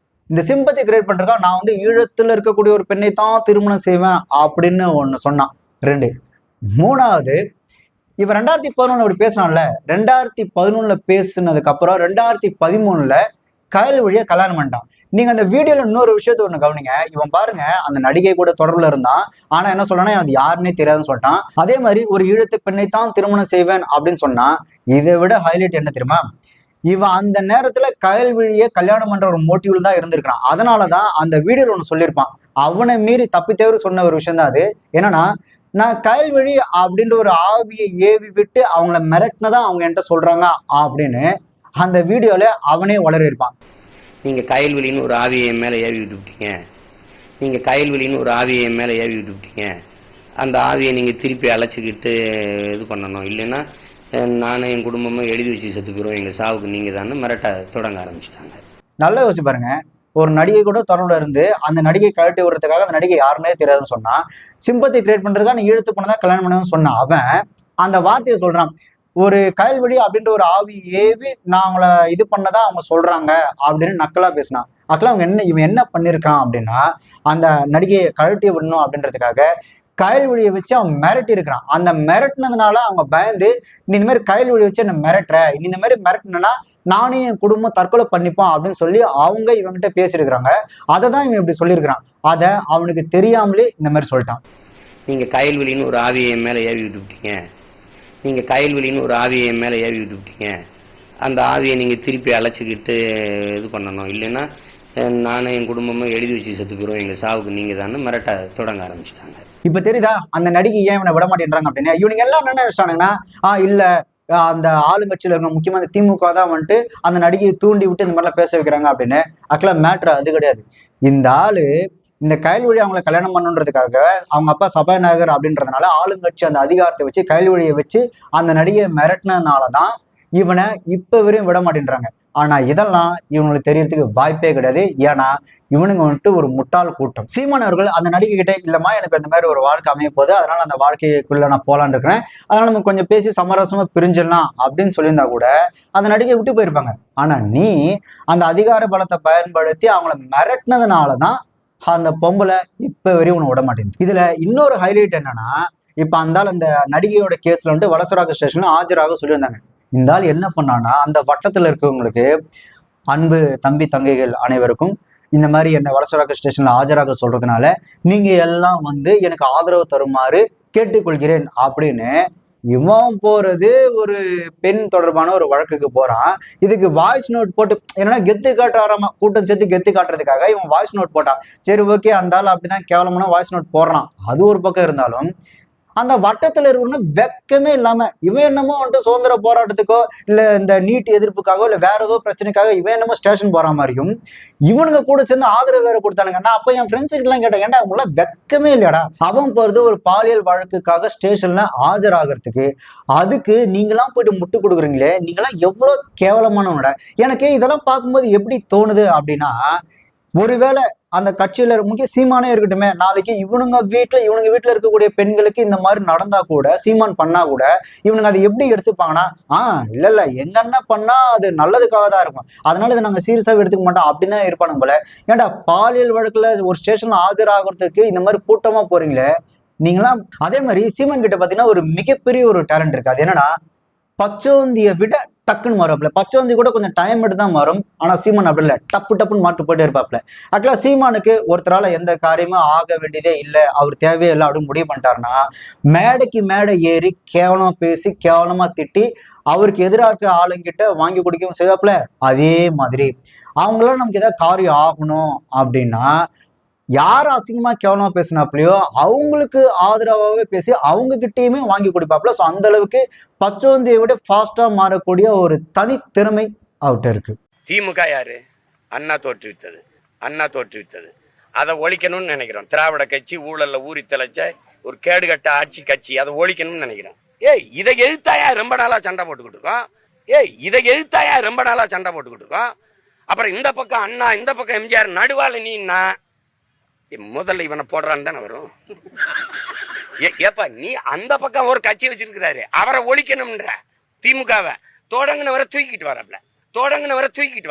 [SPEAKER 2] இந்த சிம்பத்தி கிரியேட் பண்றதுக்காக நான் ஈழத்துல இருக்கக்கூடிய ஒரு பெண்ணை தான் திருமணம் செய்வேன் அப்படின்னு ஒண்ணு சொன்னான். 2. மூணாவது, இவன் 2011 அப்படி பேசினான்ல, 2011 பேசினதுக்கு அப்புறம் 2013 கயல் வழியா கல்யாணம் பண்ணிட்டான். நீங்க அந்த வீடியோல இன்னொரு விஷயத்த ஒண்ணு கவனிங்க. இவன் பாருங்க, அந்த நடிகை கூட தொடர்புல இருந்தான், ஆனா என்ன சொல்றான்னா எனக்கு யாருன்னே தெரியாதுன்னு சொல்லிட்டான். அதே மாதிரி ஒரு ஈழத்து பெண்ணை தான் திருமணம் செய்வேன் அப்படின்னு சொன்னா, இதை விட ஹைலைட் என்ன தெரியுமா, இவன் அந்த நேரத்துல கயல்விழியை கல்யாணம் பண்ற ஒரு மோட்டிவ்ல தான் இருந்திருக்கான். அதனாலதான் அந்த வீடியோல ஒண்ணு சொல்லியிருப்பான். அவனை மீறி தப்பித்தேவர் சொன்ன ஒரு விஷயம் தான் அது. என்னன்னா, நான் கயல்விழி அப்படின்ற ஒரு ஆவியை ஏவி விட்டு அவங்கள மிரட்டினதா அவங்க என்கிட்ட சொல்றாங்க அப்படின்னு அந்த வீடியோல அவனே வளரிருப்பான்.
[SPEAKER 6] நீங்க கயல்வெளின்னு ஒரு ஆவியை என் மேல ஏவி விட்டுவிட்டீங்க, நீங்க கயல்வெளின்னு ஒரு ஆவியை என் மேல ஏவி விட்டுவிட்டீங்க, அந்த ஆவியை நீங்க திருப்பி அழைச்சிக்கிட்டு இது பண்ணணும், இல்லைன்னா நானும் என் குடும்பமும் எழுதி வச்சு செத்து போயிடும், எங்க சாவுக்கு நீங்க தான் மிரட்ட தொடங்க ஆரம்பிச்சிட்டாங்க.
[SPEAKER 2] நல்லா யோசிச்சு பாருங்க. ஒரு நடிகை கூட தொடர்புல இருந்து அந்த நடிகை கழட்டி விடுறதுக்காக அந்த நடிகை யாருன்னே தெரியாதுன்னு சொன்னா, சிம்பத்தி கிரியேட் பண்றதுக்காக நீ இழுத்து பண்ணதான் கல்யாணம் பண்ணணும்னு சொன்ன அவன் அந்த வார்த்தையை சொல்றான். ஒரு கயல்வெளி அப்படின்ற ஒரு ஆவி ஏவி நான் அவங்கள இது பண்ணதா அவங்க சொல்றாங்க அப்படின்னு நக்கலா பேசினான். அக்கலா இவன் என்ன பண்ணிருக்கான் அப்படின்னா, அந்த நடிகையை கழட்டி விடணும் அப்படின்றதுக்காக கயல்வெளியை வச்சு அவன் மிரட்டி இருக்கிறான். அந்த மிரட்டினதுனால அவங்க பயந்து, நீ இந்த மாதிரி கயல்வெளி வச்சு என்ன மிரட்டுற, நீ இந்த மாதிரி மிரட்டினா நானும் என் குடும்பம் தற்கொலை பண்ணிப்போம் அப்படின்னு சொல்லி அவங்க இவங்கிட்ட பேசியிருக்கிறாங்க. அதை தான் இவன் இப்படி சொல்லியிருக்கிறான். அதை அவனுக்கு தெரியாமலே இந்த மாதிரி சொல்லிட்டான்.
[SPEAKER 6] நீங்க கயல்வெளின்னு ஒரு ஆவியை என் மேல ஏவி விட்டுவிட்டீங்க, நீங்க கயல்வெளின்னு ஒரு ஆவியை என் மேல ஏவி விட்டுவிட்டீங்க, அந்த ஆவியை நீங்க திருப்பி அழைச்சிக்கிட்டு இது பண்ணணும், இல்லைன்னா நானும் என் குடும்பமும் எழுதி வச்சு செத்து போயிடும், எங்க சாவுக்கு நீங்க தான் மிரட்ட தொடங்க ஆரம்பிச்சிட்டாங்க.
[SPEAKER 2] இப்ப தெரியுதா அந்த நடிகை ஏன் இவனை விட மாட்டேன்றாங்க அப்படின்னு? இவனுங்க எல்லாம் என்ன நினைச்சானுங்கன்னா, இல்ல அந்த ஆளுங்கட்சியில இருக்க முக்கியமா அந்த திமுக தான் வந்துட்டு அந்த நடிகையை தூண்டி விட்டு இந்த மாதிரிலாம் பேச வைக்கிறாங்க அப்படின்னு. அக்கெல்லாம் மேட்ரு அது கிடையாது. இந்த ஆளு இந்த கயல்வெளி அவங்கள கல்யாணம் பண்ணுன்றதுக்காக அவங்க அப்பா சபாநாயகர் அப்படின்றதுனால ஆளுங்கட்சி அந்த அதிகாரத்தை வச்சு கயல்வெளியை வச்சு அந்த நடிகையை மிரட்டினதுனாலதான் இவனை இப்ப வரையும் விட மாட்டேன்றாங்க. ஆனா இதெல்லாம் இவங்களுக்கு தெரியறதுக்கு வாய்ப்பே கிடையாது. ஏன்னா இவனுங்க வந்துட்டு ஒரு முட்டாள் கூட்டம். சீமான் அவர்கள் அந்த நடிகை கிட்டே, இல்லம்மா எனக்கு இந்த மாதிரி ஒரு வாழ்க்கை அமைய போகுது, அதனால அந்த வாழ்க்கைக்குள்ள நான் போலான்னு இருக்கிறேன், அதனால நம்ம கொஞ்சம் பேசி சமரசமா பிரிஞ்சிடலாம் அப்படின்னு சொல்லியிருந்தா கூட அந்த நடிகை விட்டு போயிருப்பாங்க. ஆனா நீ அந்த அதிகார பலத்தை பயன்படுத்தி அவங்கள மிரட்டினதுனாலதான் அந்த பொம்பளை இப்ப வரையும் உன்னை விட மாட்டேங்குது. இதுல இன்னொரு ஹைலைட் என்னன்னா, இப்ப அந்த நடிகையோட கேஸ்ல வந்துட்டு வலசராக ஸ்டேஷன்ல ஆஜராக சொல்லியிருந்தாங்க. இந்த ஆள் என்ன பண்ணான்னா, அந்த வட்டத்துல இருக்கவங்களுக்கு, அன்பு தம்பி தங்கைகள் அனைவருக்கும் இந்த மாதிரி என்ன வலசராக ஸ்டேஷன்ல ஆஜராக சொல்றதுனால நீங்க எல்லாம் எனக்கு ஆதரவு தருமாறு கேட்டுக்கொள்கிறேன் அப்படின்னு இவன் போறது ஒரு பெண் தொடர்பான ஒரு வழக்குக்கு போறான். இதுக்கு வாய்ஸ் நோட் போட்டு என்னன்னா கெத்து காட்டுறாராமா, கூட்டம் சேர்த்து கெத்து காட்டுறதுக்காக இவன் வாய்ஸ் நோட் போட்டான். சரி ஓகே, அந்த ஆள் அப்படிதான் கேவலமான வாய்ஸ் நோட் போடுறான். அது ஒரு பக்கம் இருந்தாலும் அந்த வட்டத்துல இருக்கணும்னு வெக்கமே இல்லாம இவன் என்னமோ வந்துட்டு சுதந்திர போராட்டத்துக்கோ இல்ல இந்த நீட் எதிர்ப்புக்காகவோ இல்ல வேற ஏதோ பிரச்சனைக்காக இவன் என்னமோ ஸ்டேஷன் போற மாதிரியும் இவனுங்க கூட சேர்ந்து ஆதரவு வேற கொடுத்தானுங்க. நான் அப்ப என் ஃப்ரெண்ட்ஸ் கிட்ட எல்லாம் கேட்டேன், ஏன்டா அவங்களாம் வெக்கமே இல்லையாடா, அவன் போறது ஒரு பாலியல் வழக்குக்காக ஸ்டேஷன்ல ஆஜராகிறதுக்கு, அதுக்கு நீங்களாம் போயிட்டு முட்டு கொடுக்குறீங்களே, நீங்களாம் எவ்வளவு கேவலமானவனடா. எனக்கு இதெல்லாம் பார்க்கும்போது எப்படி தோணுது அப்படின்னா, ஒருவேளை அந்த கட்சியில முக்கிய சீமானே இருக்கட்டுமே, நாளைக்கு இவனுங்க வீட்டுல இருக்கக்கூடிய பெண்களுக்கு இந்த மாதிரி நடந்தா கூட, சீமான் பண்ணா கூட இவனுங்க அதை எப்படி எடுத்துப்பாங்கன்னா, இல்ல எங்க அண்ணன் பண்ணா அது நல்லதுக்காக தான் இருக்கும், அதனால இதை நாங்க சீரியஸாவே எடுத்துக்க மாட்டோம் அப்படின்னு தான் இருப்பானுங்க போல. ஏன்டா பாலியல் வழக்குல ஒரு ஸ்டேஷன்ல ஆஜராகிறதுக்கு இந்த மாதிரி கூட்டமா போறீங்களே நீங்களாம். அதே மாதிரி சீமான் கிட்ட பாத்தீங்கன்னா ஒரு மிகப்பெரிய ஒரு டேலண்ட் இருக்கு. அது என்னன்னா, பச்சோந்தியை விட டக்குன்னு மாறுவாப்ல. பச்சோந்தி கூட கொஞ்சம் டைம் எடுத்து தான் மாறும். ஆனா சீமான் அப்படி இல்லை, டப்புன்னு மாட்டு போயிட்டே இருப்பாப்ல. ஆக்சுவலா சீமானுக்கு ஒருத்தரால எந்த காரியமும் ஆக வேண்டியதே இல்லை, அவர் தேவையே இல்லை அப்படின்னு முடிவு பண்ணிட்டாருன்னா, மேடைக்கு மேடை ஏறி கேவலமா பேசி கேவலமா திட்டி அவருக்கு எதிராக இருக்க ஆளுங்கிட்ட வாங்கி குடிக்கவும் செய்வாப்ல. அதே மாதிரி அவங்களாம் நமக்கு ஏதாவது காரியம் ஆகணும் அப்படின்னா, யார் அசிங்கமா கேவலமா பேசினாப்லையோ அவங்களுக்கு ஆதரவாகவே பேசி அவங்க கிட்டேயுமே வாங்கி கொடுப்பாப்ல. ஸோ அந்த அளவுக்கு பச்சோந்தியை விட ஃபாஸ்டா மாறக்கூடிய ஒரு தனித்திறமை அவர்கிட்ட இருக்கு.
[SPEAKER 8] திமுக யாரு? அண்ணா தோற்றுவித்தது. அதை ஒழிக்கணும்னு நினைக்கிறோம். திராவிட கட்சி ஊழல்ல ஊறி தெளிச்ச ஒரு கேடுகட்ட ஆட்சி கட்சி, அதை ஒழிக்கணும்னு நினைக்கிறோம். இதை எதிர்த்தாயா ரொம்ப நாளா சண்டை போட்டுக்கிட்டு இருக்கோம். அப்புறம் இந்த பக்கம் அண்ணா, இந்த பக்கம் எம்ஜிஆர், நடுவால நீன்னா முதல்ல இவனை போடுறான்னு தானே வரும். ஏப்பா நீ அந்த பக்கம் ஒரு கட்சி வச்சிருக்கிறாரு, அவரை ஒழிக்கணும்ன்ற திமுகவை தொடங்கினவரை தூக்கிட்டு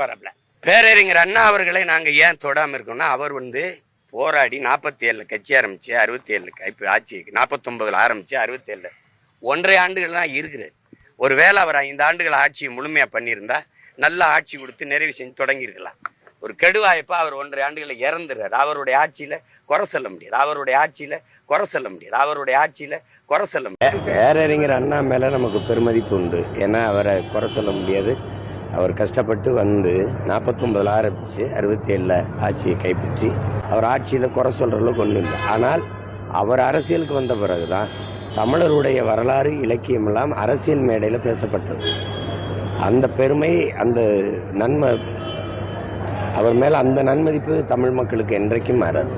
[SPEAKER 8] வரப்பல. பேரறிஞர் அண்ணா அவர்களை நாங்க ஏன் தொடாம இருக்கோம்னா, அவர் போராடி 47 கட்சி ஆரம்பிச்சு 67 இப்ப ஆட்சி 49 ஆரம்பிச்சு 67 1.5 ஆண்டுகள் தான் இருக்கிறார். ஒருவேளை அவர் 5 ஆண்டுகள் ஆட்சியை முழுமையா பண்ணியிருந்தா நல்ல ஆட்சி கொடுத்து நிறைவு செஞ்சு தொடங்கி இருக்கலாம். ஒரு கெடுவாய்ப்பா அவர் 1.5 ஆண்டுகளை இறந்துறாரு. அவருடைய ஆட்சியில குறை சொல்ல முடியாது. பேரறிஞர் அண்ணா மேல நமக்கு பெருமதிப்பு உண்டு. ஏன்னா அவரை குறை சொல்ல முடியாது. அவர் கஷ்டப்பட்டு வந்து 49 ஆரம்பிச்சு 67 ஆட்சியை கைப்பற்றி அவர் ஆட்சியில குறை சொல்ற அளவுக்கு ஒன்றும் இல்லை. ஆனால் அவர் அரசியலுக்கு வந்த பிறகுதான் தமிழருடைய வரலாறு இலக்கியம் எல்லாம் அரசியல் மேடையில பேசப்பட்டது. அந்த பெருமை, அந்த நன்மை, அவர் மேல அந்த நன்மதிப்பு தமிழ் மக்களுக்கு என்றைக்கும் மாறாது.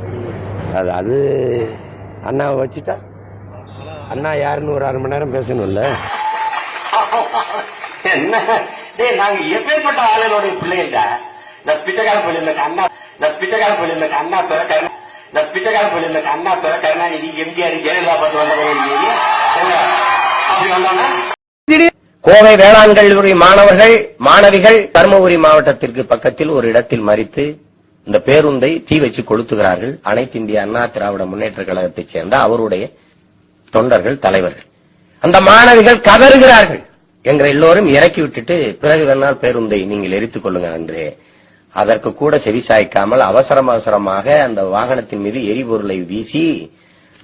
[SPEAKER 8] அது அண்ணாவை வச்சுட்டா அண்ணா யாருன்னு ஒரு 1/2 மணி நேரம் பேசணும்ல.
[SPEAKER 4] என்ன நாங்க எப்பேற்பட்ட ஆளுநருடைய பிள்ளைங்க. இந்த பிச்சைக்கார பிள்ளை அண்ணா, இந்த பிச்சைக்கார பிள்ளை அண்ணா துறை, இந்த பிச்சைக்கார பிள்ளை அண்ணா துறை, கருணாநிதி, எம்ஜிஆர், ஜெயலலிதா பார்த்து வந்தவங்க அப்படி வந்தாங்க.
[SPEAKER 6] கோவை வேளாண் கல்லூரி மாணவர்கள் மாணவிகள் தருமபுரி மாவட்டத்திற்கு பக்கத்தில் ஒரு இடத்தில் மறித்து இந்த பேருந்தை தீ வச்சு கொளுத்துகிறார்கள். அனைத்து இந்திய அண்ணா திராவிட முன்னேற்ற கழகத்தைச் சேர்ந்த அவருடைய தொண்டர்கள், தலைவர்கள். அந்த மாணவிகள் கதறுகிறார்கள், எங்களை எல்லோரும் இறக்கி விட்டுட்டு பிறகு வேணால் பேருந்தை நீங்கள் எரித்துக் கொள்ளுங்க என்று. அதற்கு கூட செவிசாய்க்காமல் அவசரமாக அந்த வாகனத்தின் மீது எரிபொருளை வீசி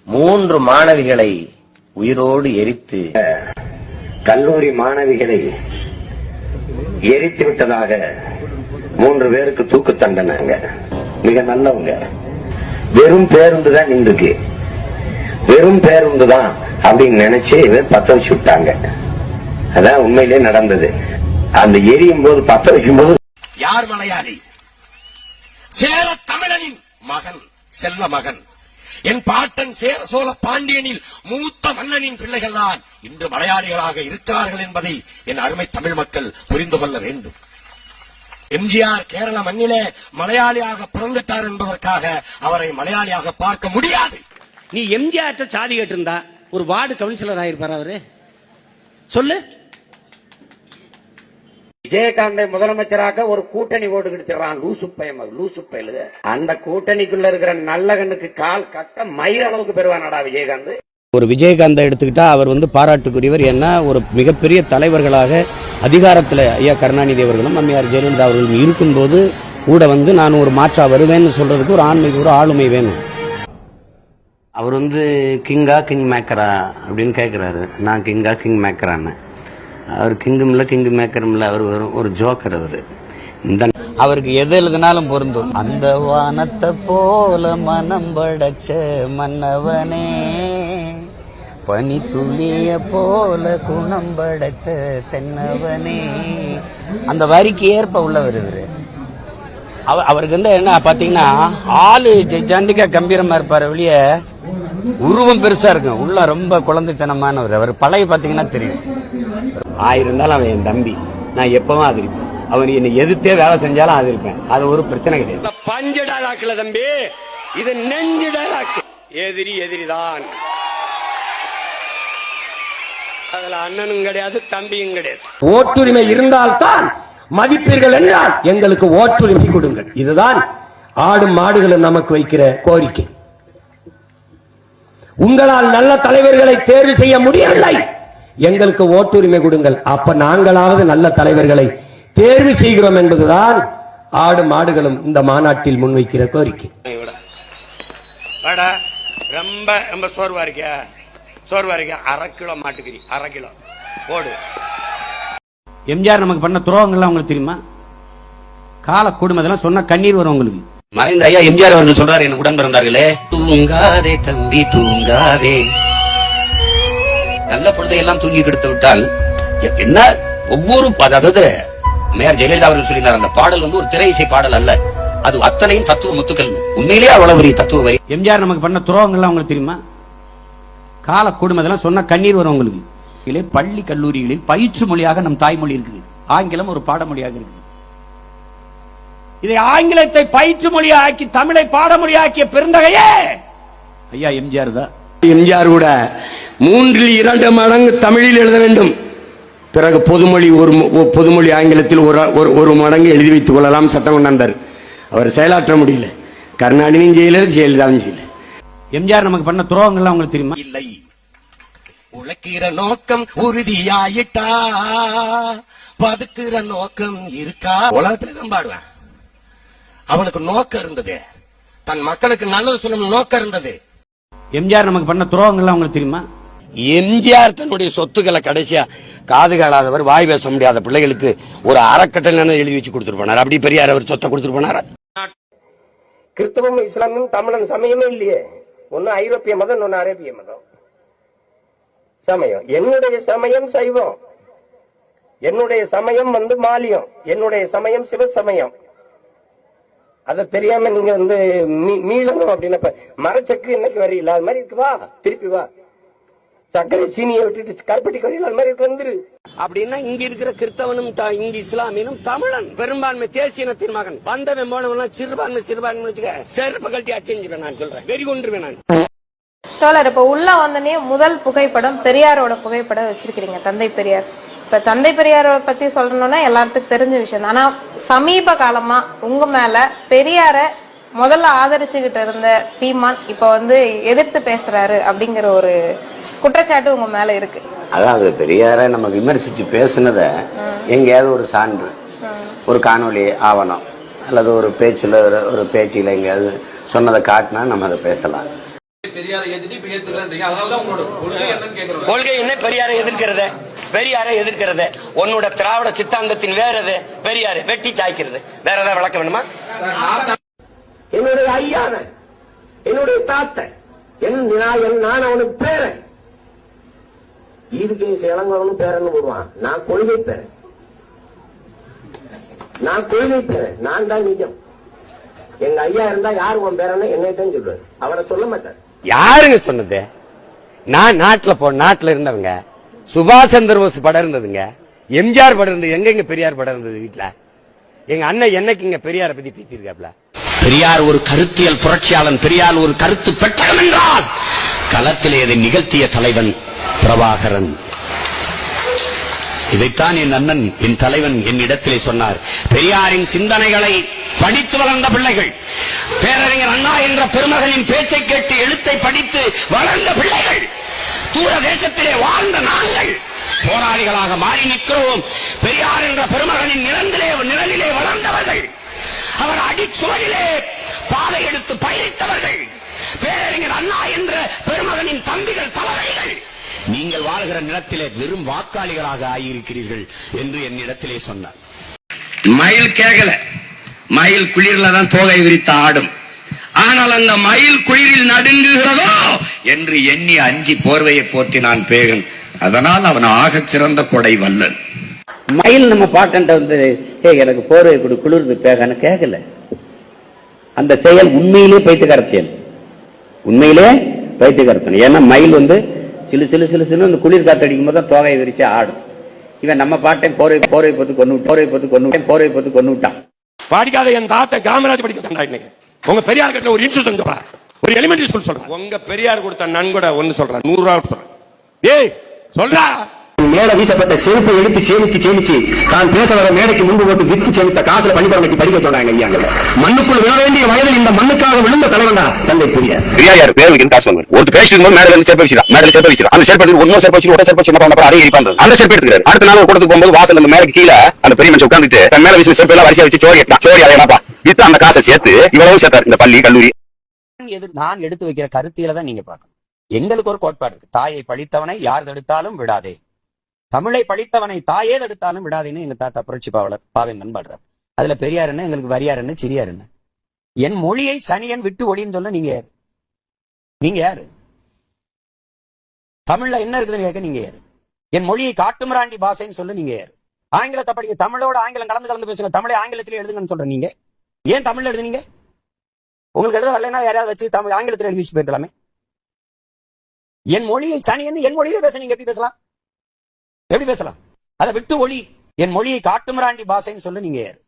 [SPEAKER 6] 3 மாணவிகளை உயிரோடு எரித்து,
[SPEAKER 8] கல்லூரி மாணவிகளை எரித்து விட்டதாக 3 பேருக்கு தூக்கு தண்டனைங்க. மிக நல்லவங்க. வெறும் பேருந்து தான் நின்றுக்கு, வெறும் பேருந்து தான் அப்படின்னு நினைச்சு பத்த வச்சு விட்டாங்க. அதான் உண்மையிலே நடந்தது. அந்த எரியும் போது, பத்த வைக்கும் போது,
[SPEAKER 4] யார் மலையாளி? சேர தமிழனின் மகன், செல்ல மகன். என் பாட்டன் சேர சோழ பாண்டியனில் மூத்த மன்னனின் பிள்ளைகள் தான் இன்று மலையாளிகளாக இருக்கிறார்கள் என்பதை என் அருமை தமிழ் மக்கள் புரிந்து கொள்ள வேண்டும். எம்ஜிஆர் கேரள மண்ணிலே மலையாளியாக பிறந்துட்டார் என்பதற்காக அவரை மலையாளியாக பார்க்க முடியாது.
[SPEAKER 9] நீ எம்ஜிஆர் சாதி கேட்டிருந்தா ஒரு வார்டு கவுன்சிலர் ஆயிருப்பார் அவரு? சொல்லு.
[SPEAKER 8] விஜயகாந்தை முதலமைச்சராக ஒரு கூட்டணி ஓட்டு கிடைச்சிடறான். லூசு பயலுக. அந்த கூட்டணிக்குள்ள இருக்கிற நல்ல கண்ணுக்கு கால் கட்ட மயிர் அளவுக்கு பெறுவானடா விஜயகாந்த்.
[SPEAKER 9] ஒரு விஜயகாந்தை எடுத்துக்கிட்டா அவர் பாராட்டுக்குரியவர். ஏன்னா ஒரு மிகப்பெரிய தலைவர்களாக அதிகாரத்தில் ஐயா கருணாநிதி அவர்களும் அம்மையார் ஜெயலலிதா அவர்களும் இருக்கும்போது கூட நான் ஒரு மாற்றா வருவேன்னு சொல்றதுக்கு ஒரு ஆண்மைக்கு ஒரு ஆளுமை வேணும்.
[SPEAKER 6] அவர் கிங்கா கிங் மேக்கரா அப்படின்னு கேட்கிறாரு. நான் கிங்கா கிங் மேக்கரான்னு. அவர் கிங்கும் இல்ல கிங் மேக்கரும் இல்ல, அவர் ஒரு ஜோக்கர்.
[SPEAKER 9] அவருக்கு எது எழுதினாலும் பொருந்தும். அந்த வானத்தை போல மனம் படைச்ச மன்னவனே, பனி துளிய போல குணம் படைத்த தென்னவனே, அந்த வரிக்கு ஏற்ப உள்ளவர் இவரு. அவருக்கு என்ன பாத்தீங்கன்னா ஆளு ஜண்டிகா கம்பீரமா இருப்பாரு, வெளிய உருவம் பெருசா இருக்கும், உள்ள ரொம்ப குழந்தைத்தனமானவர். அவர் பழைய பாத்தீங்கன்னா தெரியும்.
[SPEAKER 8] ஆயிருந்தாலும் அவன் என் தம்பி, நான் எப்பவும் ஆதரிப்பேன். அவன் என்னை எதிர்த்தே வேலை செஞ்சாலும் ஆதரிப்பேன். அது ஒரு பிரச்சனை கிடையாது.
[SPEAKER 4] பஞ்சு டைலாக்ல தம்பி, இது நெஞ்சு டைலாக். எதிரிதான். அதுல அண்ணனும் கிடையாது, தம்பியும் கிடையாது.
[SPEAKER 10] ஓட்டுரிமை இருந்தால்தான் மதிப்பீர்கள் என்றால் எங்களுக்கு ஓட்டுரிமை கொடுங்கள். இதுதான் ஆடும் மாடுகளும் நமக்கு வைக்கிற கோரிக்கை. உங்களால் நல்ல தலைவர்களை தேர்வு செய்ய முடியவில்லை, எங்களுக்கு ஓட்டுரிமை கொடுங்கள். அப்ப நாங்களாவது நல்ல தலைவர்களை தேர்வு செய்கிறோம் என்பதுதான் ஆடு மாடுகளும் இந்த மாநாட்டில் முன்வைக்கிற கோரிக்கை.
[SPEAKER 4] ரொம்ப ரொம்ப சோர்வா இருக்கியா? 1/2 கிலோ மாட்டுக்கறி, 1/2 கிலோ போடு.
[SPEAKER 9] எம்ஜிஆர் நமக்கு பண்ண துரோகங்கள்லாம் உங்களுக்கு தெரியுமா? கால குடும்பத்தெல்லாம் சொன்ன கண்ணீர் வரும் உங்களுக்கு.
[SPEAKER 8] மறைந்த ஐயா எம்ஜிஆர் அவர்கள் சொல்றாரு, என் உடன் பிறந்தார்களே, தூங்காதே தம்பி தூங்காதே, நல்ல பொழுதையெல்லாம் தூங்கி கெடுத்து விட்டால் என்ன ஒவ்வொரு, அதாவது மேயர் ஜெயலலிதா அவர்கள் சொல்லியிருந்தார், அந்த பாடல் ஒரு திரை இசை பாடல் அல்ல, அது அத்தனையும் தத்துவ முத்துக்கள். உண்மையிலேயே அவ்வளவு வரி தத்துவ வரி.
[SPEAKER 9] எம்ஜிஆர் நமக்கு பண்ண துரோகங்கள்லாம் உங்களுக்கு தெரியுமா? கால குடும்பத்தெல்லாம் சொன்ன கண்ணீர் வரும் உங்களுக்கு. பள்ளி கல்லூரிகளில் பயிற்று மொழியாக நம் தாய்மொழி இருக்குது, ஆங்கிலம் ஒரு பாடமொழியாக இருக்குது. இதை ஆங்கிலத்தை பயிற்று மொழியாக்கி தமிழை பாடமொழியாக்கிய பெருந்தகையே ஐயா எம்ஜிஆர் தான்.
[SPEAKER 10] எம்ஜிஆர் கூட 3/2 மடங்கு தமிழில் எழுத வேண்டும், பிறகு பொதுமொழி ஆங்கிலத்தில் ஒரு மடங்கு எழுதி வைத்துக் கொள்ளலாம் சட்டம் கொண்டாந்தார். அவர் செயலாற்ற முடியல. கருணாநிதியும் செய்யல, ஜெயலலிதாவும் செய்யல.
[SPEAKER 9] எம்ஜிஆர் நமக்கு பண்ண துரோகங்கள்லாம் உங்களுக்கு தெரியுமா?
[SPEAKER 4] இல்லை. உழைக்கிற நோக்கம் உறுதியாயிட்டா பதுக்குற நோக்கம் இருக்கா? உலகத்துல தான் பாடுவேன். அவனுக்கு நோக்கம் இருந்தது, தன் மக்களுக்கு நல்லது சொல்லணும் நோக்கம் இருந்தது.
[SPEAKER 9] எம்ஜிஆர் நமக்கு பண்ண துரோகங்கள்லாம் உங்களுக்கு தெரியுமா?
[SPEAKER 10] எம்ஜிஆர் தன்னுடைய சொத்துக்களை கடைசியா காது காலாதவர், வாய் பேச முடியாத பிள்ளைகளுக்கு ஒரு அறக்கட்டளை எழுதி வச்சு கொடுத்துட்டு போனார். அப்படி பெரியார் அவர் சொத்தை கொடுத்துட்டு போனாரா?
[SPEAKER 4] கிறிஸ்தவம் இஸ்லாமும் தமிழன் சமயமே இல்லையே. ஒன்னு ஐரோப்பிய மதம், இன்னொன்னு அரேபிய மதம். சமயம் என்னுடைய சமயம் சைவம், என்னுடைய சமயம் மாலியம், என்னுடைய சமயம் சிவசமயம். அத தெரியாம நீங்க மீளணும் அப்படின்னு மரச்சக்கு இன்னைக்கு வரையில அது மாதிரி இருக்கு. வா திருப்பி வா, சர்க்கரை சீனியை விட்டுட்டு கருப்பட்டி வரையில அது மாதிரி வந்துரு.
[SPEAKER 10] அப்படின்னா இங்க இருக்கிற கிறிஸ்தவனும் இங்க இஸ்லாமியனும் தமிழன் பெரும்பான்மை தேசியனத்தின் மகன். வந்தவன் போனவன் சிறுபான்மை வச்சுக்க செருப்பு கழட்டி அச்செஞ்சிருவேன். நான் சொல்றேன், வெறி கொண்டுருவேன் நான்.
[SPEAKER 5] தோழர், இப்ப உள்ள வந்தனே முதல் புகைப்படம் பெரியாரோட புகைப்படம் வச்சிருக்கீங்க, தந்தை பெரியார். இப்ப தந்தை பெரியாரோட பத்தி சொல்லணும்னா எல்லாத்துக்கும் தெரிஞ்ச விஷயம். ஆனா சமீப காலமா உங்க மேல பெரியார முதல்ல ஆதரிச்சுக்கிட்டு இருந்த சீமான் இப்ப எதிர்த்து பேசுறாரு அப்படிங்கிற ஒரு குற்றச்சாட்டு உங்க மேல இருக்கு.
[SPEAKER 8] அதாவது பெரியார நம்ம விமர்சிச்சு பேசுனத எங்கேயாவது ஒரு சான்று, ஒரு காணொலி ஆவணம் அல்லது ஒரு பேச்சுல ஒரு பேட்டியில எங்கேயாவது சொன்னதை காட்டினா நம்ம அதை பேசலாம். கொள்கை என்ன? பெரியாரை எதிர்க்கிறது. பெரியாரை எதிர்க்கிறது உன்னோட திராவிட சித்தாந்தத்தின் வேறது. பெரியாரு வெட்டி சாய்க்கிறது. வேற ஏதாவது விளக்க வேணுமா? என்னுடைய ஐயான, என்னுடைய தாத்தன், நான் அவனுக்கு பேரன். இதுக்கு இளங்கவனும் பேரன்னு போடுவான். நான் கொள்கை பேரன், நான் கொள்கை பேரன், நான் தான் நிஜம். எங்க ஐயா இருந்தா யாரு உன் பேரன்னு என்னைத்தான் சொல்றாரு, அவரை சொல்ல மாட்டார். யாருங்க சொன்னது? நான் நாட்டுல இருந்தவங்க. சுபாஷ் சந்திர போஸ் படம் இருந்ததுங்க, எம்ஜிஆர் படம் இருந்தது. எங்க பெரியார் படம் இருந்தது வீட்டுல? எங்க அண்ணன் என்னைக்கு இங்க பெரியாரை பத்தி பேசியிருக்காப்ல?
[SPEAKER 4] பெரியார் ஒரு கருத்தியல் புரட்சியாளன், பெரியார் ஒரு கருத்து பெட்டகம் என்றால் களத்திலே இதை நிகழ்த்திய தலைவன் பிரபாகரன். இதைத்தான் என் அண்ணன், என் தலைவன் என்னிடத்திலே சொன்னார். பெரியாரின் சிந்தனைகளை படித்து வளர்ந்த பிள்ளைகள், பேரறிஞர் அண்ணா என்ற பெருமகனின் பேச்சை கேட்டு எழுத்தை படித்து வளர்ந்த பிள்ளைகள், தூர தேசத்திலே வாழ்ந்த நாங்கள் போராளிகளாக மாறி நிற்கிறோம். பெரியார் என்ற பெருமகனின் நிழலிலே வளர்ந்தவர்கள், அவர் அடிச்சுவடிலே பாதை எடுத்து பயணித்தவர்கள், பேரறிஞர் அண்ணா என்ற பெருமகனின் தம்பிகள், தலைவர்கள். நீங்கள் வாழ்கிற நிலத்திலே வெறும் வாக்காளிகளாக ஆகியிருக்கிறீர்கள் என்று என்னிடத்திலே சொன்னார்.
[SPEAKER 10] மயில் கேகல, மயில் குளிர்ல தான் தோகை விரித்து ஆடும். ஆனால் அந்த மயில் குளிரில் நடுங்குகிறதோ என்று எண்ணி அஞ்சி போர்வையை போற்றி நான் பேகன். அதனால் அவன் ஆகச் சிறந்த கொடை வல்லன்.
[SPEAKER 6] மயில் நம்ம பாட்டு எனக்கு போர்வை கொடு குளிர்ந்து பேகன்னு கேட்கல. அந்த செயல் உண்மையிலே பைத்தியக்கார செயல், உண்மையிலே பைத்தியக்காரத்தனம். ஏன்னா மயில் சிலு சிலு சிலு சிலு அந்த குளிர் காத்து அடிக்கும் போது தான் தோகையை விரிச்சு ஆடும். இவன் நம்ம பாட்டை போரை பத்து கொண்டு விட்டான்.
[SPEAKER 10] படிக்காத என் தாத்த காமராஜ் படிக்க இன்னைக்கு உங்க பெரியார் கிட்ட ஒரு இன்ஸ்டியூஷன் சொல்றான், ஒரு எலிமெண்டரி ஸ்கூல் சொல்றான். உங்க பெரியார் கொடுத்த நன்கொடை ஒன்னு சொல்றான், 100 ரூபாய் சொல்றான். ஏய் சொல்றா, மேல வீசப்பட்ட செருப்பை எடுத்து சேமிச்சு தான் பேச வர மேடைக்கு முன்பு போட்டு வித்து சேமித்த காசுல பள்ளிக்கூடம் படிக்க சொல்றாங்க. ஐயா மண்ணுக்குள் விழ வேண்டிய வயதில் இந்த மண்ணுக்காக விழுந்த தலைவன் தான் தந்தை பெரியார். பெரியார் பேருக்கு காசு வாங்க ஒரு பேசிட்டு போது மேடையில சேர்ப்பு வச்சிருக்கான், மேடையில சேர்ப்பு வச்சிருக்கான். அந்த சேர்ப்பு இன்னொரு சேர்ப்பு வச்சு ஒரு சேர்ப்பு வச்சு என்ன அதே இருப்பாங்க. அந்த சேர்ப்பு எடுத்துக்கிறாரு. அடுத்த நாள் கூடத்துக்கு போகும்போது வாசல் அந்த மேலைக்கு கீழே அந்த பெரிய மனுஷன் உட்காந்துட்டு மேல வீசி சேர்ப்பு எல்லாம் வரிசையா வச்சு சோரி அதையப்பா வித்து அந்த காசை சேர்த்து இவ்வளவு சேர்த்தாரு. இந்த பள்ளி கல்லூரி
[SPEAKER 9] நான் எடுத்து வைக்கிற கருத்தியில தான் நீங்க பார்க்கணும். எங்களுக்கு ஒரு கோட்பாடு இருக்கு, தாயை பழித்தவனை யார் தடுத்தாலும் விடாதே, தமிழை படித்தவனை தாயே தடுத்தாலும் விடாதேன்னு எங்க தாத்தா புரட்சி பாவலர் பாவேந்தன் பாடுறார். அதுல பெரியார் என்ன, எங்களுக்கு வரியார் என்ன, சிறியார் என்ன? என் மொழியை சனியன் விட்டு ஒளின்னு சொல்ல நீங்க யாரு? நீங்க யாரு? தமிழ்ல என்ன இருக்குதுன்னு கேட்க நீங்க யாரு? என் மொழியை காட்டுமிராண்டி பாஷைன்னு சொல்ல நீங்க யாரு? ஆங்கிலத்தை படிக்க, தமிழோட ஆங்கிலம் கலந்து பேசுங்க, தமிழை ஆங்கிலத்திலே எழுதுங்கன்னு சொல்ற நீங்க ஏன் தமிழ்ல எழுதுனீங்க? உங்களுக்கு எழுத வரலைன்னா யாராவது வச்சு தமிழ் ஆங்கிலத்தில் எழுதி வச்சு போயிருக்கலாமே. என் மொழியை சனியன் என் மொழியிலே பேச நீங்க எப்படி பேசலாம்? எப்படி பேசலாம்? அதை விட்டு ஒளி, என் மொழியை காட்டுமிராண்டி பாஷைன்னு சொல்ல நீங்க யாரு?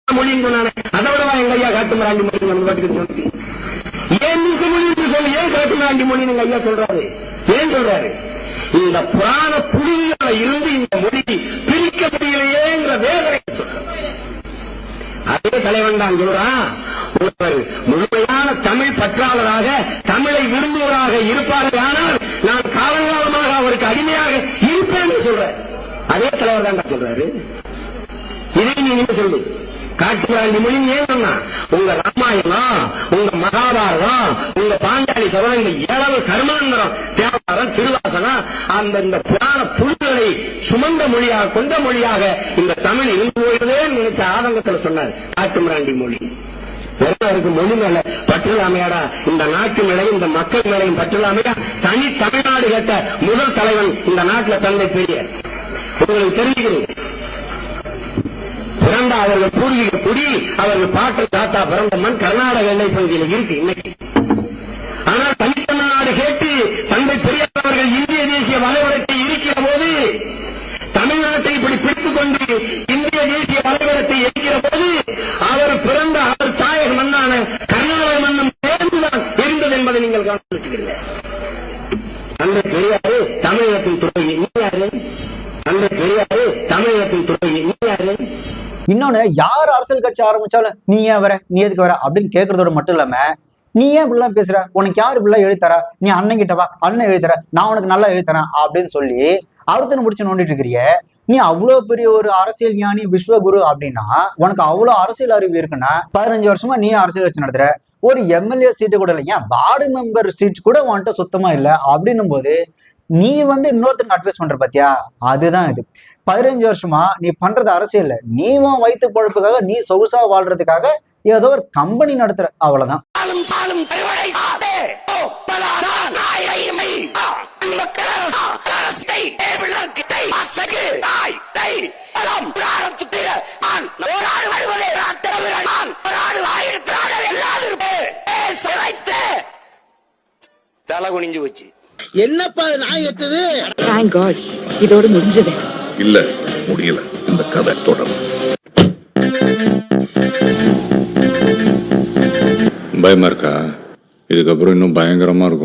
[SPEAKER 10] அதை விடவா எங்க ஐயா காட்டுமிராண்டி மொழி ஏன் காட்டுமிராண்டி மொழி எங்க ஐயா சொல்றாரு? ஏன் சொல்றாரு? இந்த புராண புலிகளை இருந்து இந்த மொழி பிரிக்க முடியலையேங்கிற வேதனை அதே தலைவன் தான் சொல்றான். ஒருவர் முழுமையான தமிழ் பற்றாளராக, தமிழை விரும்புவராக இருப்பார்கள், ஆனால் நான் காலங்காலமாக அவருக்கு அடிமையாக இருப்பேன் சொல்றேன். அதே தலைவர் தான் சொல்றாரு. இதை நீங்க சொல்லு, காட்டுமிராண்டி மொழி ஏன் சொன்னா? உங்க ராமாயணம், உங்க மகாபாரதம், உங்க பாஞ்சாலி சபதங்கள், ஏழாவது கர்மாந்தரம் தேவாரம் திருவாசகம் அந்த இந்த புராண புழுக்களை சுமந்த மொழியாக கொண்ட மொழியாக இந்த தமிழ் இருந்து போயிடுதே நினைச்ச ஆதங்கத்துல சொன்னார் காட்டுமிராண்டி மொழி. இருக்கு மொழி மேல பற்றில்லாமையாடா, இந்த நாட்டு மேலையும் இந்த மக்கள் மேலையும் பற்றில்லாமையா தனி தமிழ்நாடு கேட்ட முதல் தலைவன் இந்த நாட்டுல தந்தை பெரியார். உங்களுக்கு தெரிஞ்சுக்கிறீங்க, பிறந்த அவர்கள் பூர்வீக குடி, அவர்கள் பாட்டு தாத்தா பிறந்த மண் கர்நாடக எல்லை பகுதியில் இருக்கு இன்னைக்கு. ஆனால் தனித்தமிழ்நாடு கேட்டு தந்தை பெரியார் அவர்கள் இந்திய தேசிய வலைவரத்தை இருக்கிற போது, தமிழ்நாட்டை இப்படி பிடித்துக் கொண்டு இந்திய தேசிய வலைவரத்தை இருக்கிற போது, அவர் பிறந்த அவர் தாயக மண்ணான கர்நாடக மண்ணும் சேர்ந்துதான் இருந்தது என்பதை நீங்கள் கவனித்து வச்சுக்கிறீங்க. தந்தை பெரியாரு தமிழகத்தின் துறவி, நீ யாரு? தந்தை பெரியாரு தமிழகத்தின் துறவி, நீ யாரு?
[SPEAKER 2] இன்னொன்னு, யார் அரசியல் கட்சி ஆரம்பிச்சாலும் நீ ஏன் வர, நீ எதுக்கு வர அப்படின்னு கேட்கறதோட மட்டும் இல்லாம, நீ ஏன் இப்படிலாம் பேசுற, உனக்கு யாரு இப்படிலாம் எழுதித்தரா, நீ அண்ணன் கிட்ட வா, அண்ணன் எழுதித்தர, நான் உனக்கு நல்லா எழுதித்தரேன் அப்படின்னு சொல்லி அடுத்து முடிச்சு நோண்டிட்டு இருக்கிறிய. நீ அவ்வளவு பெரிய ஒரு அரசியல் ஞானி விஸ்வகுரு அப்படின்னா, உனக்கு அவ்வளவு அரசியல் அறிவு இருக்குன்னா 15 வருஷமா நீ அரசியல் வச்சு நடத்துற, ஒரு எம்எல்ஏ சீட்டு கூட இல்லை, ஏன் வார்டு மெம்பர் சீட் கூட வந்துட்டு சுத்தமா இல்லை அப்படின்னும் போது நீ இன்னொருத்தருக்கு அட்வைஸ் பண்ற பாத்தியா, அதுதான் இது. 15 வருஷமா நீ பண்றது அரசியல், நீ உன் வயிற்று பொழப்புக்காக, நீ சொகுசா வாழ்றதுக்காக ஏதோ ஒரு கம்பெனி நடத்துற, அவ்வளவுதான்.
[SPEAKER 10] தலை குனிஞ்சு வச்சு
[SPEAKER 3] என்னப்பா நான் எத்தது?
[SPEAKER 11] தேங்க் காட், இதோட முடிஞ்சது
[SPEAKER 1] இல்ல, முடியல, இந்த கதை தொடரும்.
[SPEAKER 12] பயமா இருக்கா? இதுக்கப்புறம் இன்னும் பயங்கரமா இருக்கும்.